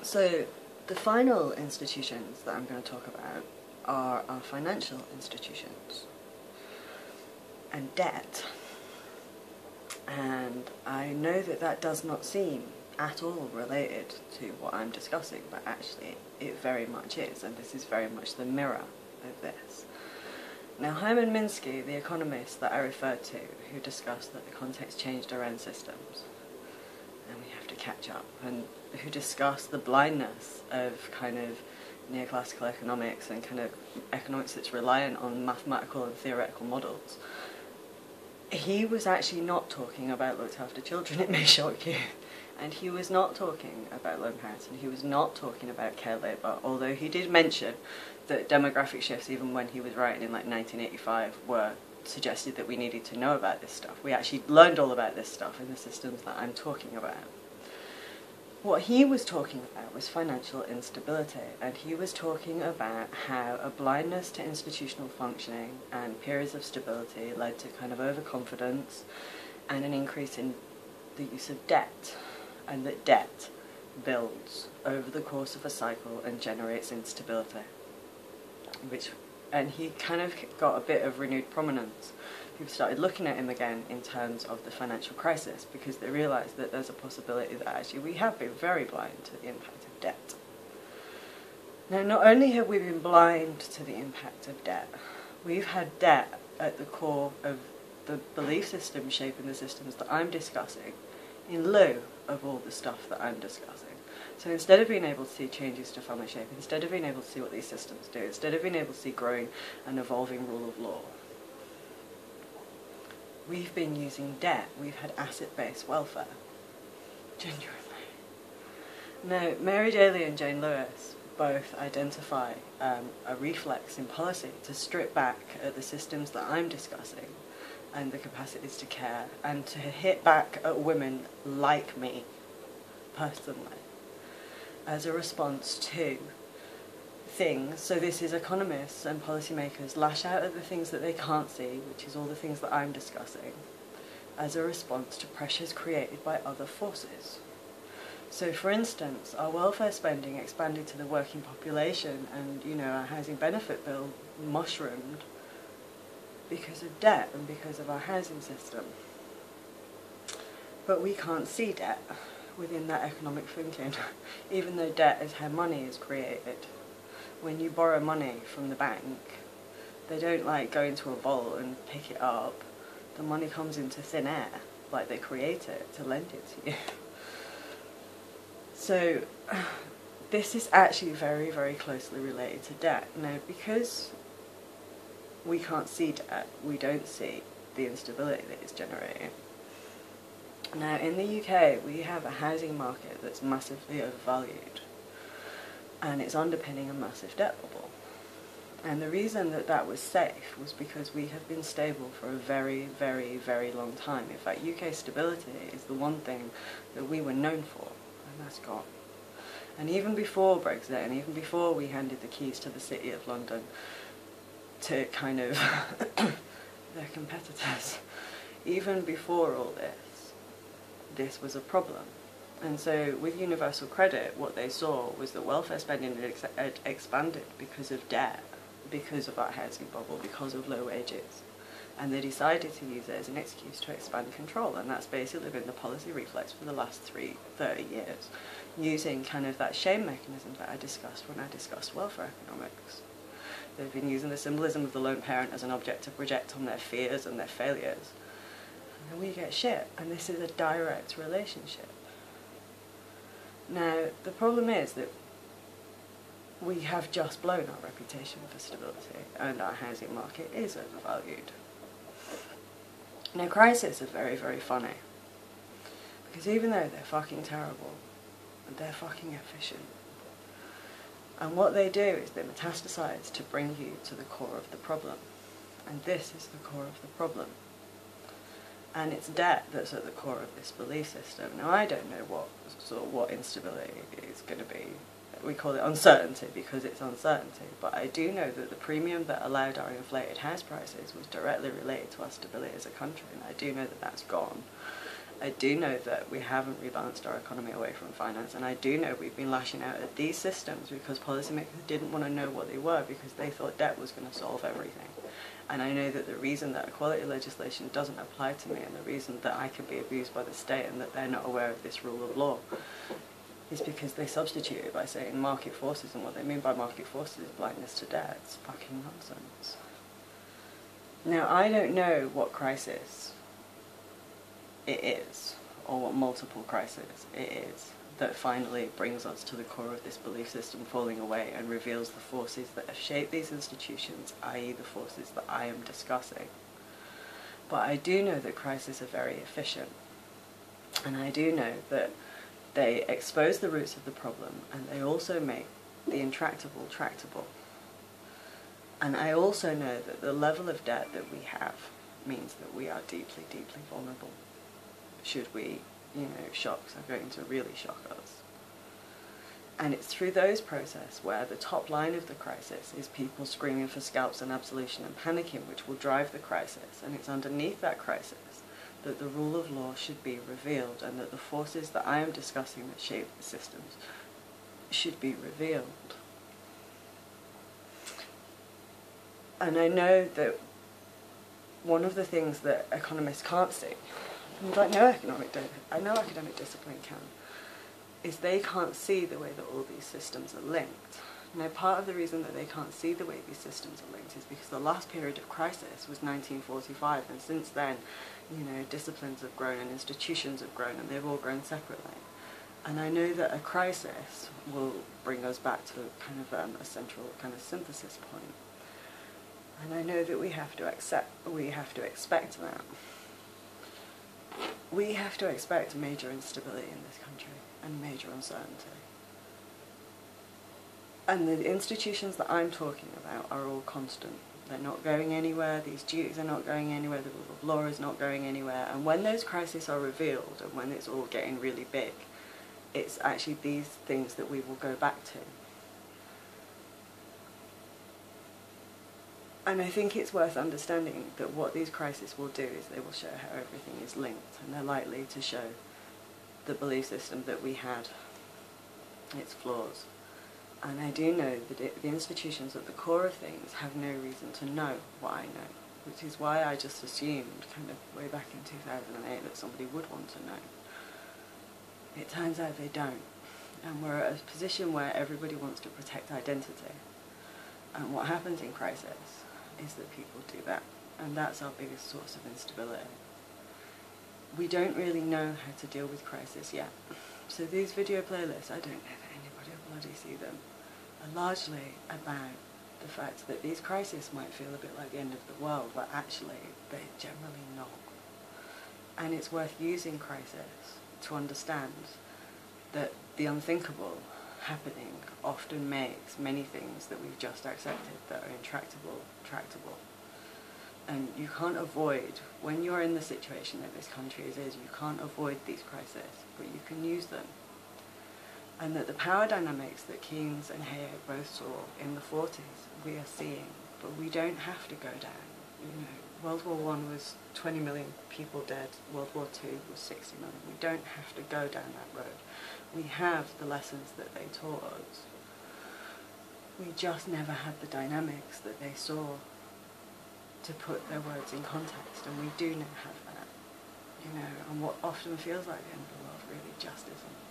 So the final institutions that I'm going to talk about are our financial institutions and debt. And I know that that does not seem at all related to what I'm discussing, but actually it very much is, and this is very much the mirror of this. Now, Hyman Minsky, the economist that I referred to, who discussed that the context changed around systems, and we have to catch up, and who discussed the blindness of kind of neoclassical economics and kind of economics that's reliant on mathematical and theoretical models, he was actually not talking about looked after children, it may shock you. And he was not talking about lone parents, and he was not talking about care labour, although he did mention that demographic shifts, even when he was writing in like 1985, were suggested that we needed to know about this stuff. We actually learned all about this stuff in the systems that I'm talking about. What he was talking about was financial instability, and he was talking about how a blindness to institutional functioning and periods of stability led to kind of overconfidence and an increase in the use of debt, and that debt builds over the course of a cycle and generates instability. And he kind of got a bit of renewed prominence. People started looking at him again in terms of the financial crisis, because they realised that there's a possibility that actually we have been very blind to the impact of debt. Now, not only have we been blind to the impact of debt, we've had debt at the core of the belief system shaping the systems that I'm discussing, in lieu of all the stuff that I'm discussing. So instead of being able to see changes to family shape, instead of being able to see what these systems do, instead of being able to see growing and evolving rule of law, we've been using debt. We've had asset-based welfare. Genuinely. Now, Mary Daly and Jane Lewis both identify a reflex in policy to strip back at the systems that I'm discussing and the capacities to care, and to hit back at women like me, personally, as a response to things. So this is economists and policymakers lash out at the things that they can't see, which is all the things that I'm discussing, as a response to pressures created by other forces. So for instance, our welfare spending expanded to the working population, and our housing benefit bill mushroomed because of debt and because of our housing system. But we can't see debt within that economic thinking, even though debt is how money is created. When you borrow money from the bank, they don't go into a vault and pick it up. The money comes into thin air, they create it to lend it to you. So this is actually very, very closely related to debt. Now, because we can't see debt, we don't see the instability that it's generating. Now, in the UK, we have a housing market that's massively overvalued, and it's underpinning a massive debt bubble. And the reason that that was safe was because we have been stable for a very, very, very long time. In fact, UK stability is the one thing that we were known for, and that's gone. And even before Brexit, and even before we handed the keys to the City of London to kind of their competitors, even before all this was a problem. And so with universal credit, what they saw was that welfare spending had expanded because of debt, because of our housing bubble, because of low wages. And they decided to use it as an excuse to expand control, and that's basically been the policy reflex for the last 30 years, using kind of that shame mechanism that I discussed when I discussed welfare economics. They've been using the symbolism of the lone parent as an object to project on their fears and their failures. And then we get shit, and this is a direct relationship. Now, the problem is that we have just blown our reputation for stability, and our housing market is overvalued. Now, crises are very, very funny, because even though they're fucking terrible, they're fucking efficient. And what they do is they metastasize to bring you to the core of the problem. And this is the core of the problem. And it's debt that's at the core of this belief system. Now, I don't know what instability is going to be. We call it uncertainty because it's uncertainty. But I do know that the premium that allowed our inflated house prices was directly related to our stability as a country. And I do know that that's gone. I do know that we haven't rebalanced our economy away from finance, and I do know we've been lashing out at these systems because policymakers didn't want to know what they were because they thought debt was going to solve everything. And I know that the reason that equality legislation doesn't apply to me, and the reason that I can be abused by the state and that they're not aware of this rule of law, is because they substitute it by saying market forces, and what they mean by market forces is blindness to debt. It's fucking nonsense. Now, I don't know what crisis it is, or what multiple crises it is, that finally brings us to the core of this belief system falling away and reveals the forces that have shaped these institutions, i.e. the forces that I am discussing. But I do know that crises are very efficient, and I do know that they expose the roots of the problem, and they also make the intractable tractable. And I also know that the level of debt that we have means that we are deeply, deeply vulnerable. Should we, shocks are going to really shock us. And it's through those processes where the top line of the crisis is people screaming for scalps and absolution and panicking, which will drive the crisis. And it's underneath that crisis that the rule of law should be revealed, and that the forces that I am discussing that shape the systems should be revealed. And I know that one of the things that economists can't see, and I know academic discipline can, is they can't see the way that all these systems are linked. Now, part of the reason that they can't see the way these systems are linked is because the last period of crisis was 1945, and since then, disciplines have grown and institutions have grown, and they've all grown separately. And I know that a crisis will bring us back to kind of a central kind of synthesis point. And I know that we have to expect that. We have to expect major instability in this country and major uncertainty. And the institutions that I'm talking about are all constant. They're not going anywhere, these duties are not going anywhere, the rule of law is not going anywhere. And when those crises are revealed, and when it's all getting really big, it's actually these things that we will go back to. And I think it's worth understanding that what these crises will do is they will show how everything is linked, and they're likely to show the belief system that we had, its flaws. And I do know that the institutions at the core of things have no reason to know what I know, which is why I just assumed, kind of way back in 2008, that somebody would want to know. It turns out they don't. And we're at a position where everybody wants to protect identity. And what happens in crisis is that people do that. And that's our biggest source of instability. We don't really know how to deal with crisis yet. So these video playlists, I don't know that anybody will bloody see them, are largely about the fact that these crises might feel a bit like the end of the world, but actually they're generally not. And it's worth using crisis to understand that the unthinkable happening often makes many things that we've just accepted that are intractable, tractable. And you can't avoid, when you're in the situation that this country is, you can't avoid these crises, but you can use them. And that the power dynamics that Keynes and Hayek both saw in the 40s, we are seeing, but we don't have to go down. World War I was 20 million people dead, World War II was 60 million. We don't have to go down that road. We have the lessons that they taught us. We just never had the dynamics that they saw to put their words in context, and we do now have that. And what often feels like the end of the world really just isn't.